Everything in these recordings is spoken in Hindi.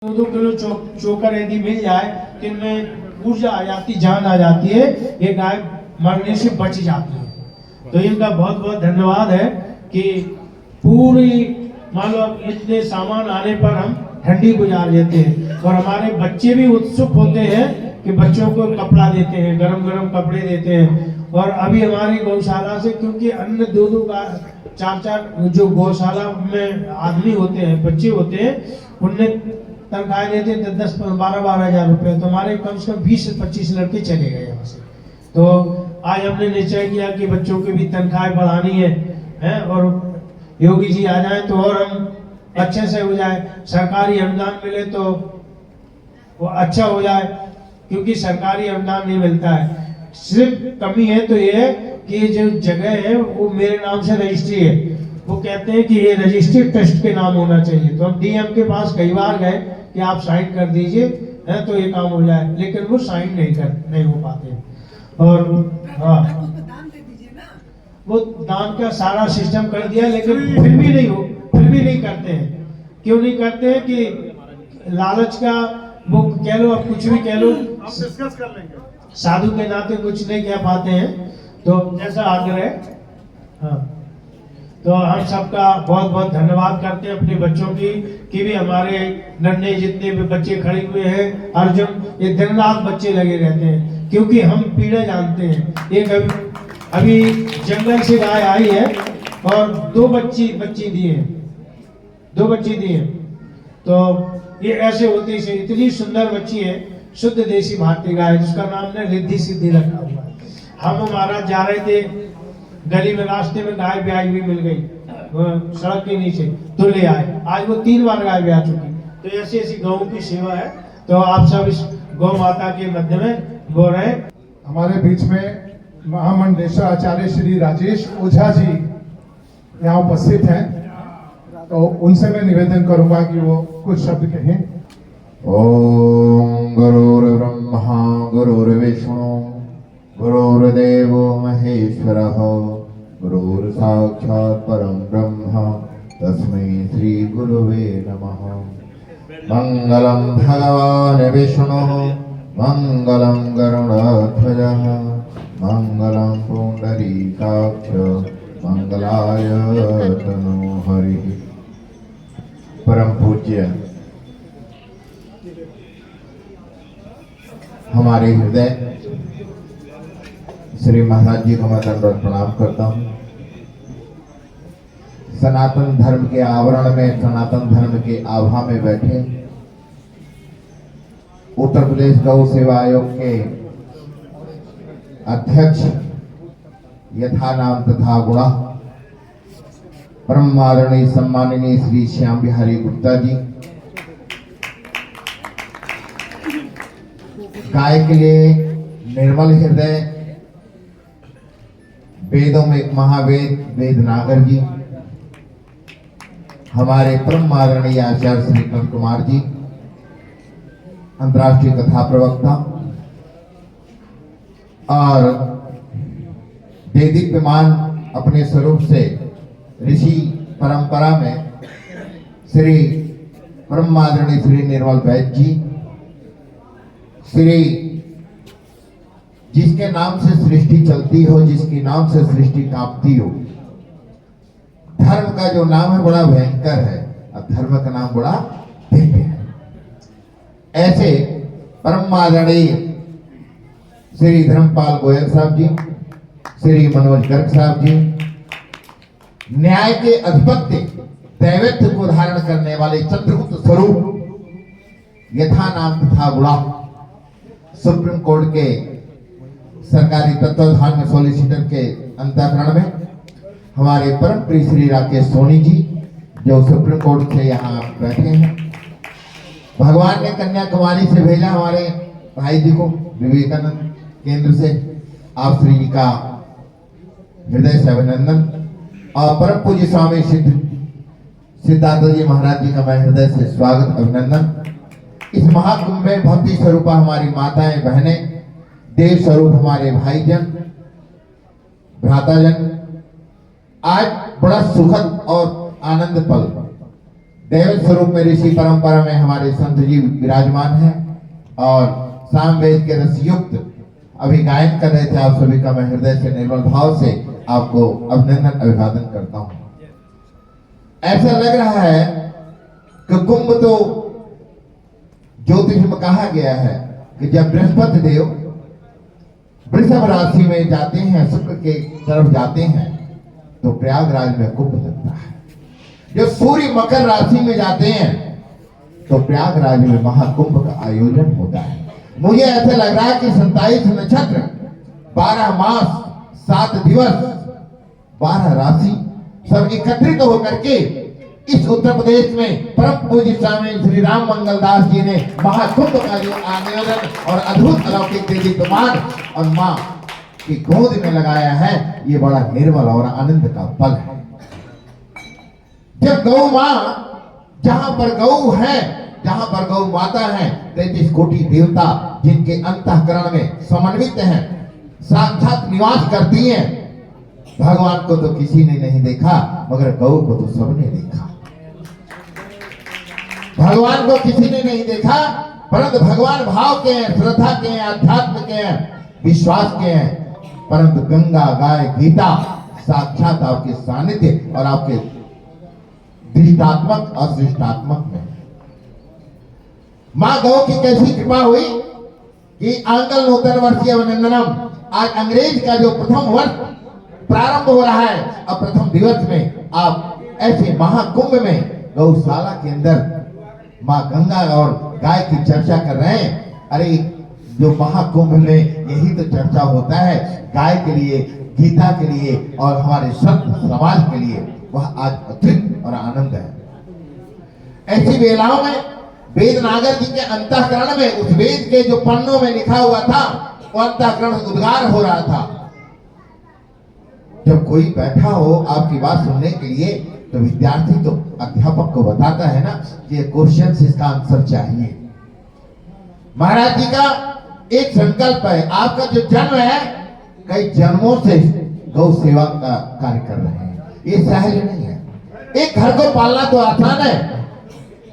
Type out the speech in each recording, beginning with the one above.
2 किलो चोकर यदि मिल जाए तो इनमें ऊर्जा आ जाती, जान आ जाती है, ये गाय मरने से बच जाती है। तो इनका बहुत बहुत धन्यवाद है कि पूरी मान लो इतने सामान आने पर हम ठंडी गुजार देते हैं और हमारे बच्चे भी उत्सुक होते हैं कि बच्चों को कपड़ा देते हैं, गरम गरम कपड़े देते हैं। और अभी हमारी गौशाला से, क्योंकि अन्य 2-2 का 4-4 जो गौशाला में आदमी होते हैं, बच्चे होते हैं, उनने तनख्वाह देते थे 10-12 हज़ार रुपये। तो हमारे कम से कम 20 से 25 लड़के चले गए यहाँ से। तो आज हमने निश्चय किया कि बच्चों की भी तनख्वाह बढ़ानी है और योगी जी आ जाए तो और हम अच्छे से हो जाए, सरकारी अनुदान मिले तो वो अच्छा हो जाए, क्योंकि सरकारी अनुदान नहीं मिलता है। सिर्फ कमी है तो ये है कि जो जगह है वो मेरे नाम से रजिस्ट्री है, वो कहते हैं कि ये रजिस्ट्री ट्रस्ट के नाम होना चाहिए। तो हम डीएम के पास कई बार गए कि आप साइन कर दीजिए है तो ये काम हो जाए, लेकिन वो साइन नहीं हो पाते। और हाँ, वो दान का सारा सिस्टम कर दिया, लेकिन फिर भी नहीं करते हैं। क्यों नहीं करते हैं कि लालच का, वो कह लो, अब कुछ भी कह लो, हम डिस्कस कर लेंगे। साधु के नाते कुछ नहीं कह पाते हैं। तो जैसा आग्रह है, हाँ, तो हम सबका बहुत बहुत धन्यवाद करते हैं अपने बच्चों की भी हमारे नन्हे जितने भी बच्चे खड़े हुए हैं, अर्जुन, ये दिन रात बच्चे लगे रहते हैं, क्योंकि हम पीड़ा जानते हैं। एक अभी जंगल से गाय आई है और 2 बच्ची दिए हैं, 2 बच्ची दिए हैं। तो ये ऐसे होती है, इतनी सुंदर बच्ची है, शुद्ध देसी भारतीय गाय, जिसका नाम ने रिद्धि सिद्धि रखा हुआ है। हम महाराज जा रहे थे गली में, रास्ते में गाय ब्याई हुई मिल गई सड़क के नीचे, तो ले आए। आज वो 3 बार गाय ब्याह चुकी। तो ऐसी ऐसी गौ की सेवा है। तो आप सब इस गौ माता के मध्य में बोल रहे। हमारे बीच में महामंडलेश्वर आचार्य श्री राजेश ओझा जी यहाँ उपस्थित हैं, तो उनसे मैं निवेदन करूंगा कि वो कुछ शब्द कहें। ओम गुरुर्ब्रह्मा गुरुर्विष्णु गुरुर्देवो महेश्वरः गुरुर्साक्षात् परं ब्रह्म तस्मै श्री गुरुवे नमः। मंगलम भगवान् विष्णुः मंगलम गरुड़ध्वजः मंगलम पुंडरीकाक्ष मंगलाय तनो हरिः। परम पूज्य हमारे हृदय श्री महाराज जी को मैं दंडवत प्रणाम करता हूँ। सनातन धर्म के आवरण में, सनातन धर्म के आभा में बैठे उत्तर प्रदेश गौ सेवा आयोग के अध्यक्ष यथा नाम तथा गुणा परम आदरणीय सम्माननीय श्री श्याम बिहारी गुप्ता जी, गाय के लिए निर्मल हृदय, वेदों में एक महावेद वेदनागर जी, हमारे परम आदरणीय आचार्य श्री कृष्ण कुमार जी, अंतर्राष्ट्रीय कथा प्रवक्ता और देदीप्यमान अपने स्वरूप से ऋषि परंपरा में श्री परम आदरणीय श्री निर्मल वैद्य जी, श्री जिसके नाम से सृष्टि चलती हो, जिसके नाम से सृष्टि कांपती हो। धर्म का जो नाम है बड़ा भयंकर है और धर्म का नाम बड़ा दिव्य है। ऐसे परम आदरणीय श्री धर्मपाल गोयल साहब जी, श्री मनोज गर्ग साहब जी, न्याय के अधिपत्य दैवत्व को धारण करने वाले चंद्रगुप्त स्वरूप यथा नाम तथा गुणा, सुप्रीम कोर्ट के सरकारी तत्वाधान में सॉलिसिटर के अंतःकरण में हमारे परम प्रिय श्री राकेश सोनी जी, जो सुप्रीम कोर्ट से यहाँ बैठे हैं। भगवान ने कन्याकुमारी से भेजा हमारे भाई जी को, विवेकानंद केंद्र से। आप श्री जी का हृदय से अभिनंदन और परम पूज्य स्वामी सिद्धार्थ जी महाराज जी का मैं हृदय से स्वागत अभिनंदन। इस महाकुंभ में भक्ति स्वरूपा हमारी माताएं बहनें, देव स्वरूप हमारे भाईजन भ्राताजन, आज बड़ा सुखद और आनंद पल दैव स्वरूप में ऋषि परंपरा में हमारे संत जी विराजमान हैं और सामवेद के रसयुक्त अभी गायन कर रहे थे। आप सभी का मैं हृदय से निर्मल भाव से आपको अभिनंदन अभिवादन करता हूं। ऐसा लग रहा है कि कुंभ तो ज्योतिष में कहा गया है कि जब बृहस्पति देव वृषभ राशि में जाते हैं, शुक्र के तरफ जाते हैं, तो प्रयागराज में कुंभ लगता है। जब सूर्य मकर राशि में जाते हैं तो प्रयागराज में महाकुंभ का आयोजन होता है। मुझे ऐसा लग रहा है कि 27 नक्षत्र, 12 मास, 7 दिवस, 12 राशि सब एकत्रित होकर के इस उत्तर प्रदेश में परम पूज्य स्वामी श्री राम मंगलदास जी ने महाकुंभ का जो आयोजन और अद्भुत अलौकिक देदीप्यमान और मां की गोद में लगाया है, ये बड़ा निर्मल और आनंद का पल है। जब गौ मां, जहां पर गौ है, जहां पर गौ माता है, 33 कोटि देवता जिनके अंतःकरण में समन्वित हैं, साक्षात निवास करती हैं। भगवान को तो किसी ने नहीं देखा, मगर गौ को तो सबने देखा। भगवान को किसी ने नहीं देखा, परंतु भगवान भाव के हैं, श्रद्धा के हैं, अध्यात्म के हैं, विश्वास के हैं। परंतु गंगा, गाय, गीता साक्षात आपके सानिध्य और आपके दृष्टात्मक और सृष्टात्मक में। मां गौ की कैसी कृपा हुई कि आंगल नूतन वर्षीय अभिनंदनम, आज अंग्रेज का जो प्रथम वर्ष प्रारंभ हो रहा है, अब प्रथम दिवस में आप ऐसे महाकुंभ में गौशाला के अंदर मां गंगा और गाय की चर्चा कर रहे हैं। अरे जो महाकुंभ में यही तो चर्चा होता है, गाय के लिए, गीता के लिए और हमारे संत समाज के लिए, वह आज अतिरिक्त और आनंद है। ऐसी वेलाओं में वेद नागर जी के अंतःकरण में, उस वेद के जो पन्नों में लिखा हुआ था, वो अंतःकरण उद्गार हो रहा था। जब कोई बैठा हो आपकी बात सुनने के लिए, तो विद्यार्थी तो अध्यापक को बताता है ना कि ये क्वेश्चन से इसका आंसर चाहिए। महाराज जी का एक संकल्प है, आपका जो जन्म है, कई जन्मों से गौ सेवा का कार्य कर रहे हैं, ये सहज नहीं है। एक घर को पालना तो आसान है,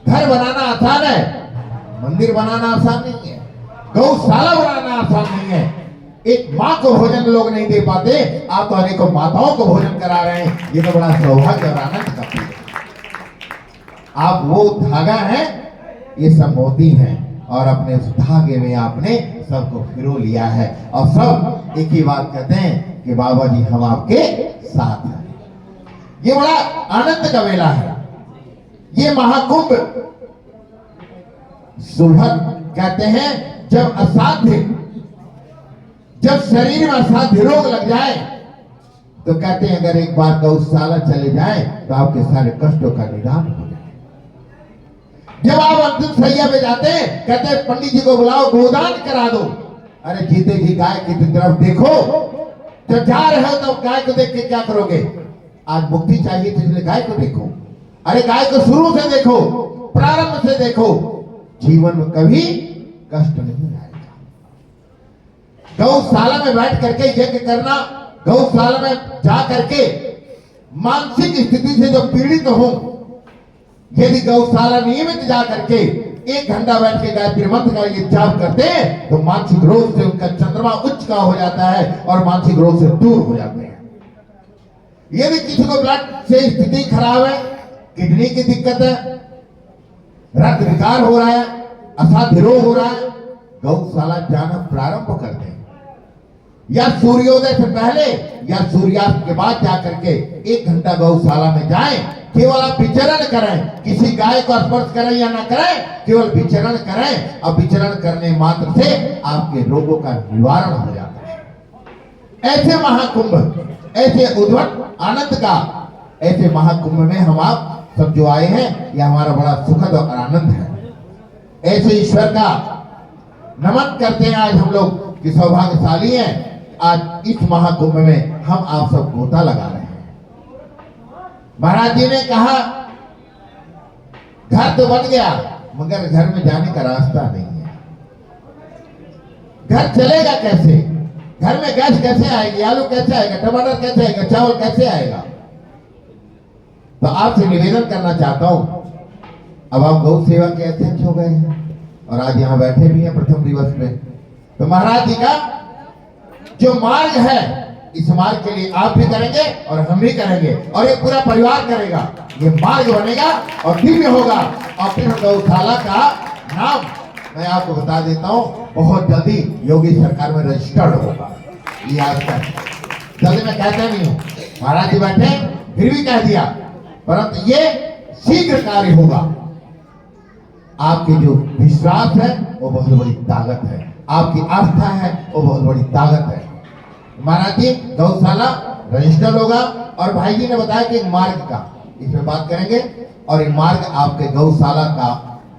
घर बनाना आसान है, मंदिर बनाना आसान नहीं है, गौशाला बनाना आसान नहीं है। एक माँ को भोजन लोग नहीं दे पाते, आप तो अनेकों माताओं को भोजन करा रहे हैं। ये तो बड़ा सौभाग्य और आनंद का पल है। आप वो धागा हैं, ये सब मोती हैं, और अपने उस धागे में आपने सबको फिरो लिया है, और सब एक ही बात कहते हैं कि बाबा जी हम आपके साथ हैं। ये बड़ा आनंद का मेला है। ये महाकुंभ सुलभ कहते हैं, जब असाध्य, जब शरीर में असाध्य रोग लग जाए, तो कहते हैं अगर एक बार गौशाला चले जाए तो आपके सारे कष्टों का निदान हो जाए। जब आप अंतिम सैया पे जाते हैं, कहते हैं पंडित जी को बुलाओ, गोदान करा दो। अरे जीते जी गाय की तरफ देखो, जब जा रहे हो तो गाय को देख के क्या करोगे? आज मुक्ति चाहिए तो इसलिए गाय को देखो। अरे गाय को शुरू से देखो, प्रारंभ से देखो, जीवन में कभी कष्ट नहीं आएगा। गौशाला में बैठ करके यज्ञ करना, गौशाला में जा करके मानसिक स्थिति से जो पीड़ित हो, यदि गौशाला नियमित जा करके 1 घंटा बैठ के गायत्री मंत्र का ये जाप करते हैं, तो मानसिक रोग से उनका चंद्रमा उच्च का हो जाता है और मानसिक रोग से दूर हो जाते हैं। यदि किसी को ब्लड से स्थिति खराब है, किडनी की दिक्कत है, रक्त विकार हो रहा है, असाध्य रोग हो रहा है, गौशाला जाना प्रारंभ कर दें, या सूर्योदय से पहले या सूर्यास्त के बाद जाकर के 1 घंटा गौशाला में जाएं। केवल आप विचरण करें, किसी गाय को स्पर्श करें या ना करें, केवल विचरण करें, और विचरण करने मात्र से आपके रोगों का निवारण हो जाता है। ऐसे महाकुंभ, ऐसे उद्भट आनंद का, ऐसे महाकुंभ में हम आप सब जो आए हैं, यह हमारा बड़ा सुखद और आनंद है। ऐसे ईश्वर का नमन करते हैं आज हम लोग कि सौभाग्यशाली हैं। आज इस महाकुंभ में हम आप सब गोता लगा रहे हैं। महाराज जी ने कहा घर तो बन गया, मगर घर में जाने का रास्ता नहीं है। घर चलेगा कैसे? घर में गैस कैसे आएगी? आलू कैसे आएगा? टमाटर कैसे आएगा? चावल कैसे आएगा? तो आपसे निवेदन करना चाहता हूं अब आप गौ सेवा के अध्यक्ष हो गए हैं और आज यहाँ बैठे भी हैं प्रथम दिवस पे। तो महाराज जी का जो मार्ग है, इस मार्ग के लिए आप भी करेंगे और हम भी करेंगे और ये पूरा परिवार करेगा। ये मार्ग बनेगा और दिव्य होगा। और फिर गौशाला का नाम मैं आपको बता देता हूँ, बहुत जल्दी योगी सरकार में रजिस्टर्ड होगा। ये आज तक जल्दी मैं कहता नहीं हूँ, महाराज जी बैठे फिर भी कह दिया, परंतु ये शीघ्र कार्य होगा। आपकी जो विश्वास है वो बहुत बड़ी ताकत है, आपकी आस्था है वो बहुत बड़ी ताकत है। महाराज जी गौशाला रजिस्टर होगा और भाई जी ने बताया कि एक मार्ग का इस पे बात करेंगे और ये मार्ग आपके गौशाला का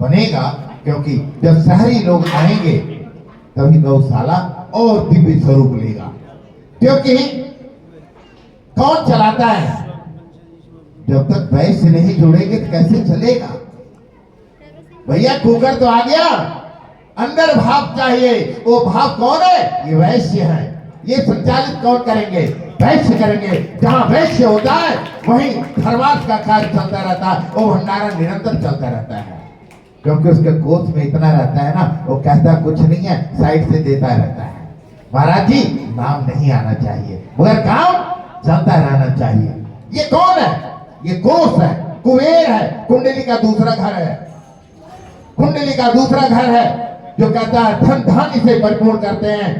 बनेगा, क्योंकि जब शहरी लोग आएंगे तभी गौशाला और दिव्य स्वरूप लेगा। क्योंकि कौन चलाता है? जब तक वैश्य नहीं जुड़ेंगे तो कैसे चलेगा भैया? कुकर तो आ गया, अंदर भाप चाहिए। वो भाप कौन है? ये वैश्य है। ये संचालित कौन करेंगे? वैश्य करेंगे। जहां वैश्य होता है वहीं धर्मार्थ का कार्य चलता रहता है, वो भंडारा निरंतर चलता रहता है। क्योंकि उसके कोष में इतना रहता है ना, वो कहता कुछ नहीं है, साइड से देता रहता है। महाराज जी नाम नहीं आना चाहिए, मगर काम चलता रहना चाहिए। ये कौन है? ये कोष है, कुबेर है, कुंडली का दूसरा घर है। कुंडली का दूसरा घर है जो कहता है धन धान्य से परिपूर्ण करते हैं।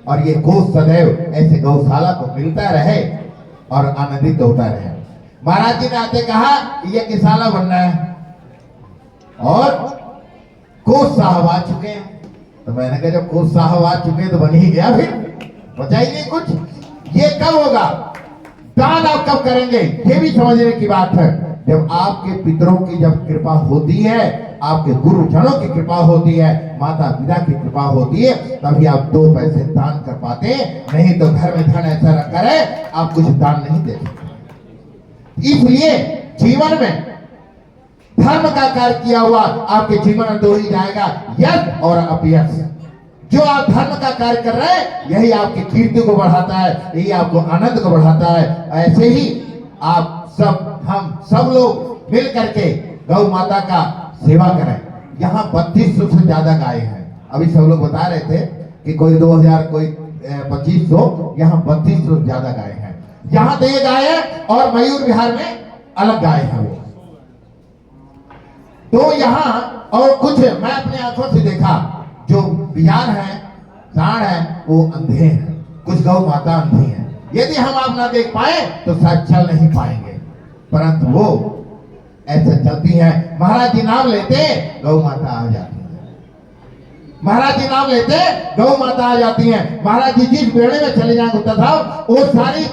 और ये कोष सदैव ऐसे गौशाला को मिलता रहे और आनंदित होता रहे। महाराज जी ने आते कहा कि ये किसाला बनना है और कोष साहब आ चुके हैं। तो मैंने कहा जब कोष साहब आ चुके हैं तो बन ही गया, फिर बचा ही नहीं कुछ। ये कब होगा? दान आप कब करेंगे? ये भी समझने की बात है। जब आपके पितरों की जब कृपा होती है, आपके गुरुजनों की कृपा होती है, माता पिता की कृपा होती है, तभी आप 2 पैसे दान कर पाते हैं। नहीं तो घर में धन ऐसा रखा है आप कुछ दान नहीं दे सकते। इसलिए जीवन में धर्म का कार्य किया हुआ आपके जीवन में 2 ही जाएगा, यश और अपयश। जो आप धर्म का कार्य कर रहे हैं यही आपकी कीर्ति को बढ़ाता है, यही आपको आनंद को बढ़ाता है। ऐसे ही आप सब, हम सब लोग मिल करके गौ माता का सेवा करें। यहाँ 3200 से ज्यादा गाय हैं। अभी सब लोग बता रहे थे कि कोई 2000, कोई 2500, यहाँ 3200 से ज्यादा गाय हैं। यहाँ तो ये गाय है और मयूर विहार में अलग गाय है वो। तो यहाँ और कुछ मैं अपनी आंखों से देखा, जो बिहार है, सांड है, वो अंधे हैं। कुछ गौ माता अंधी है। यदि हम आप ना देख पाए तो शायद चल नहीं पाएंगे, परंतु वो ऐसे चलती है। महाराज जी नाम लेते गौ माता आ जाती है। महाराज जी नाम लेते गौ माता आ जाती है। महाराज जी जिस बेड़े में चले जाएंगे तथा वो सारी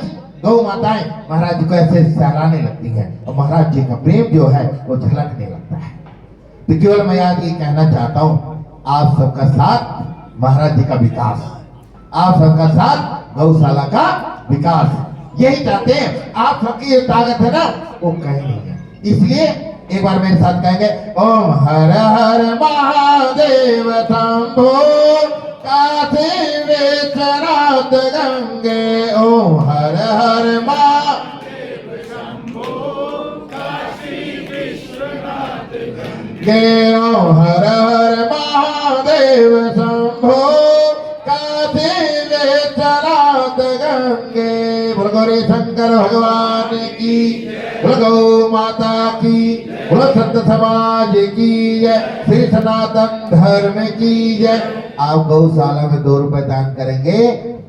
गौ माताएं महाराज जी को ऐसे सहलाने लगती हैं और महाराज जी का प्रेम जो है वो झलकने लगता है। तो केवल मैं आज ये कहना चाहता हूँ, आप सबका साथ महाराज जी का विकास, आप सबका साथ गौशाला का विकास, यही चाहते हैं। आप सबकी ये ताकत है ना, वो कहीं नहीं है। इसलिए एक बार मेरे साथ कहेंगे, ओम हर हर महादेव शंभो काशी विश्वनाथ गंगे। ओम हर हर महादेव शंभो काशी विश्वनाथ गंगे। ओम हर हर महादेव शंभो काशी विश्वनाथ गंगे। बोल गौरी शंकर भगवान की, बोल गौ माता की, बोल संत समाज की जय, श्री सनातन धर्म की जय। आप गौशाला में 2 रुपए दान करेंगे,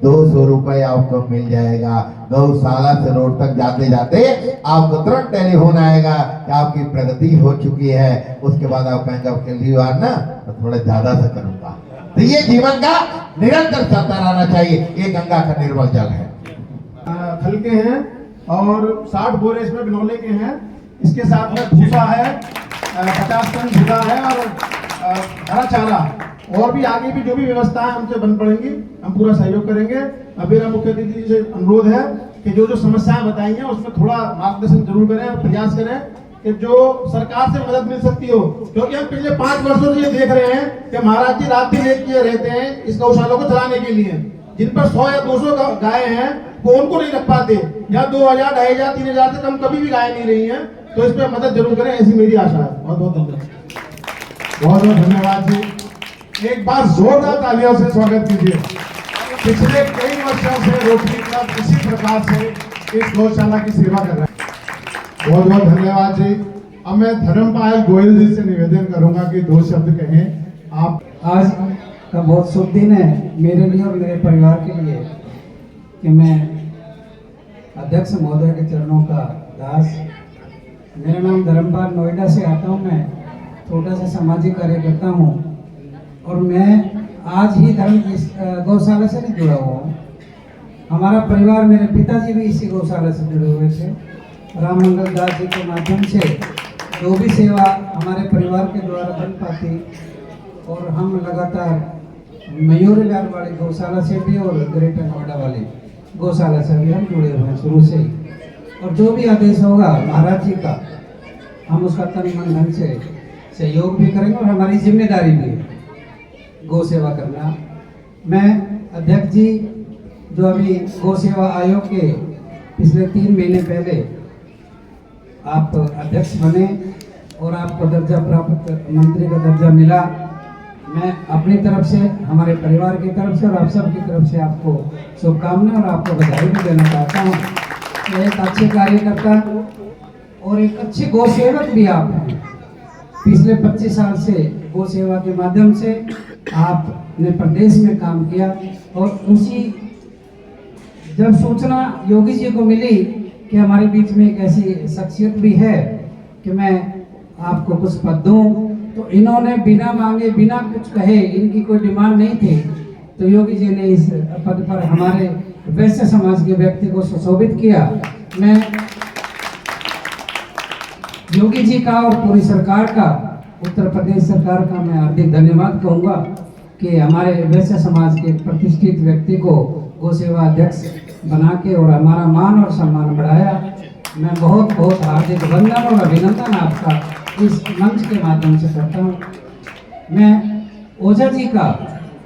200 रुपए आपको मिल जाएगा। गौशाला से रोड तक जाते जाते आपको तुरंत टेलीफोन आएगा कि आपकी प्रगति हो चुकी है। उसके बाद आप कहेंगे अगली बार ना तो थोड़ा ज्यादा से करूंगा। तो ये जीवन का निरंतर चलता रहना चाहिए। ये गंगा का निर्मल जल है। फल के हैं और 60 बोरे इसमें बिनौले के हैं। इसके साथ में भूसा है, 50 टन भूसा है और हरा चारा, और भी आगे भी जो भी व्यवस्था है हमसे बन पड़ेंगी, हम पूरा सहयोग करेंगे। अब मेरा मुख्य अतिथि से अनुरोध है कि जो जो समस्याएं बताई हैं उसमें थोड़ा मार्गदर्शन जरूर करें और प्रयास करें कि जो सरकार से मदद मिल सकती हो। क्योंकि हम पिछले 5 वर्षों से ये देख रहे हैं कि महाराज जी रात दिन एक किए रहते हैं इस गौशाला को चलाने के लिए। जिन पर 100 या 200 गाय हैं वो उनको नहीं रख पाते, या 2000, 2500, 3000 से कम कभी भी गाय नहीं रही हैं। तो तो इस पर मदद जरूर करें, ऐसी मेरी आशा है। बहुत बहुत धन्यवाद। बहुत बहुत धन्यवाद जी। एक बार जोरदार तालियों से स्वागत कीजिए। पिछले कई वर्षों से रोटरी क्लब इसी प्रकार से इस गौशाला की सेवा कर रहा है। बहुत बहुत धन्यवाद जी। अब मैं धर्मपाल गोयल जी से निवेदन करूंगा कि 2 शब्द कहें। आप आज का बहुत शुभ दिन है मेरे लिए और मेरे परिवार के लिए कि मैं अध्यक्ष महोदय के चरणों का दास। मेरा नाम धर्मपाल, नोएडा से आता हूँ। मैं छोटा सा सामाजिक कार्यकर्ता हूँ और मैं आज ही गौशाला से नहीं जुड़ा हुआ हूँ। हमारा परिवार, मेरे पिताजी भी इसी गौशाला से जुड़े हुए थे। राम मंगल दास जी के माध्यम से जो भी सेवा हमारे परिवार के द्वारा बन पाती, और हम लगातार मयूर विहार वाली गौशाला से भी और ग्रेटर नोएडा वाली गौशाला से भी हम जुड़े हुए हैं शुरू से ही। और जो भी आदेश होगा महाराज जी का, हम उसका तन मन धन से सहयोग भी करेंगे और हमारी जिम्मेदारी भी है गौ सेवा करना। मैं अध्यक्ष जी, जो अभी गौ सेवा आयोग के पिछले 3 महीने पहले आप अध्यक्ष बने और आपको दर्जा प्राप्त, मंत्री का दर्जा मिला, मैं अपनी तरफ से, हमारे परिवार की तरफ से और आप सब की तरफ से आपको शुभकामनाएं और आपको बधाई भी देना चाहता हूँ। एक अच्छे कार्यकर्ता और एक अच्छे गौ सेवक भी आप हैं। पिछले 25 साल से गौ सेवा के माध्यम से आपने प्रदेश में काम किया और उसी जब सूचना योगी जी को मिली कि हमारे बीच में एक ऐसी शख्सियत भी है कि मैं आपको कुछ पद दूं, तो इन्होंने बिना मांगे, बिना कुछ कहे, इनकी कोई डिमांड नहीं थी, तो योगी जी ने इस पद पर हमारे वैश्य समाज के व्यक्ति को सुशोभित किया। मैं योगी जी का और पूरी सरकार का, उत्तर प्रदेश सरकार का मैं हार्दिक धन्यवाद कहूँगा कि हमारे वैश्य समाज के प्रतिष्ठित व्यक्ति को गौ सेवा अध्यक्ष बना के और हमारा मान और सम्मान बढ़ाया। मैं बहुत बहुत हार्दिक वंदन और अभिनंदन आपका इस मंच के माध्यम से करता हूँ। मैं ओझा जी का,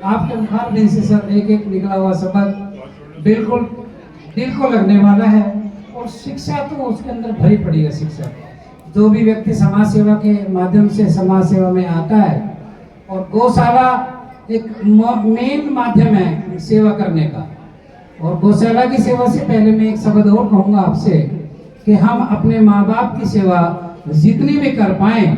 आपके मुखारबिन से सर एक एक निकला हुआ शब्द बिल्कुल दिल को लगने वाला है और शिक्षा तो उसके अंदर भरी पड़ी है। शिक्षा, जो भी व्यक्ति समाज सेवा के माध्यम से समाज सेवा में आता है, और गौशाला एक मेन माध्यम है सेवा करने का। और गौशाला की सेवा से पहले मैं एक शब्द और कहूँगा आपसे कि हम अपने माँ बाप की सेवा जितनी भी कर पाएं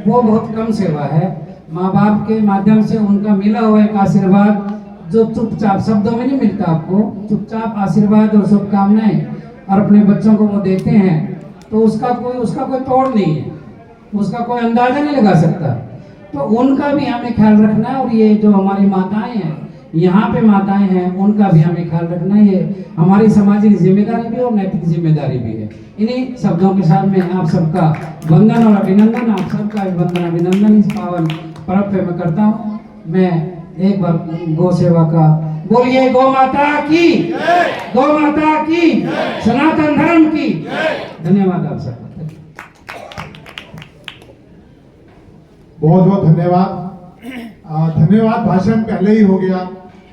वो बहुत कम सेवा है। माँ बाप के माध्यम से उनका मिला हुआ एक आशीर्वाद जो चुपचाप, शब्दों में नहीं मिलता आपको, चुपचाप आशीर्वाद और शुभकामनाएं और अपने बच्चों को वो देते हैं, तो उसका कोई तोड़ नहीं है, उसका कोई अंदाजा नहीं लगा सकता। तो उनका भी हमें ख्याल रखना है। और ये जो हमारी माताएं हैं, यहाँ पे माताएं हैं, उनका भी हमें ख्याल रखना है। ये हमारी सामाजिक जिम्मेदारी भी और नैतिक जिम्मेदारी भी है। इन्हीं शब्दों के साथ में आप सबका वंदन और अभिनंदन, आप सबका वंदन अभिनंदन इस पावन पर्व पे मैं करता हूँ। मैं एक बार गौ सेवा का बोलिए, गौ माता की, गौ माता की, सनातन धर्म की। धन्यवाद आप सबका। बहुत बहुत धन्यवाद। धन्यवाद भाषण पहले ही हो गया,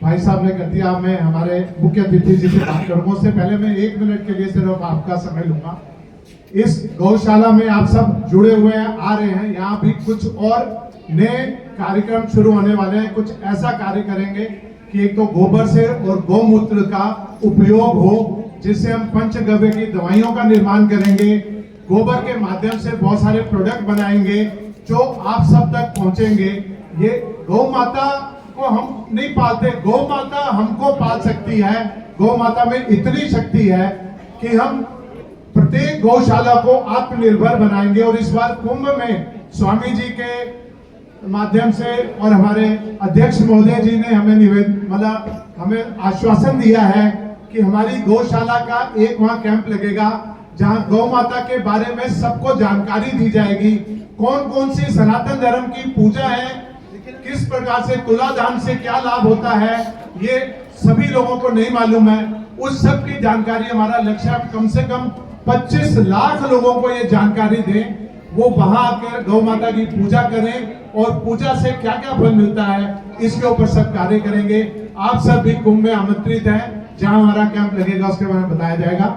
भाई साहब ने कर दिया। मैं हमारे मुख्य अतिथि जी से बात करूंगा, उससे पहले मैं 1 मिनट के लिए सिर्फ आपका समय लूंगा। इस गौशाला में आप सब जुड़े हुए हैं, आ रहे हैं, यहाँ भी कुछ और नए कार्यक्रम शुरू होने वाले हैं। कुछ ऐसा कार्य करेंगे कि एक तो गोबर से और गौमूत्र का उपयोग हो, जिससे हम पंचगव्य की दवाइयों का निर्माण करेंगे। गोबर के माध्यम से बहुत सारे प्रोडक्ट बनाएंगे जो आप सब तक पहुंचेंगे। ये गौ माता को हम नहीं पालते, गौ माता हमको पाल सकती है। गौ माता में इतनी शक्ति है कि हम प्रत्येक गौशाला को आत्मनिर्भर बनाएंगे। और इस बार कुंभ में स्वामी जी के माध्यम से और हमारे अध्यक्ष महोदय जी ने हमें आश्वासन दिया है कि हमारी गौशाला का एक वहां कैंप लगेगा जहां गौ माता के बारे में सबको जानकारी दी जाएगी। कौन कौन सी सनातन धर्म की पूजा है, किस प्रकार से तुलादान से क्या लाभ होता है, ये सभी लोगों को नहीं मालूम है। उस सब की जानकारी हमारा लक्ष्य है। कम से कम 25 लाख लोगों को ये जानकारी दें, वो वहां आकर गौ माता की पूजा करें और पूजा से क्या क्या फल मिलता है, इसके ऊपर सब कार्य करेंगे। आप सब भी कुंभ में आमंत्रित हैं। जहां हमारा कैंप लगेगा उसके बारे में बताया जाएगा।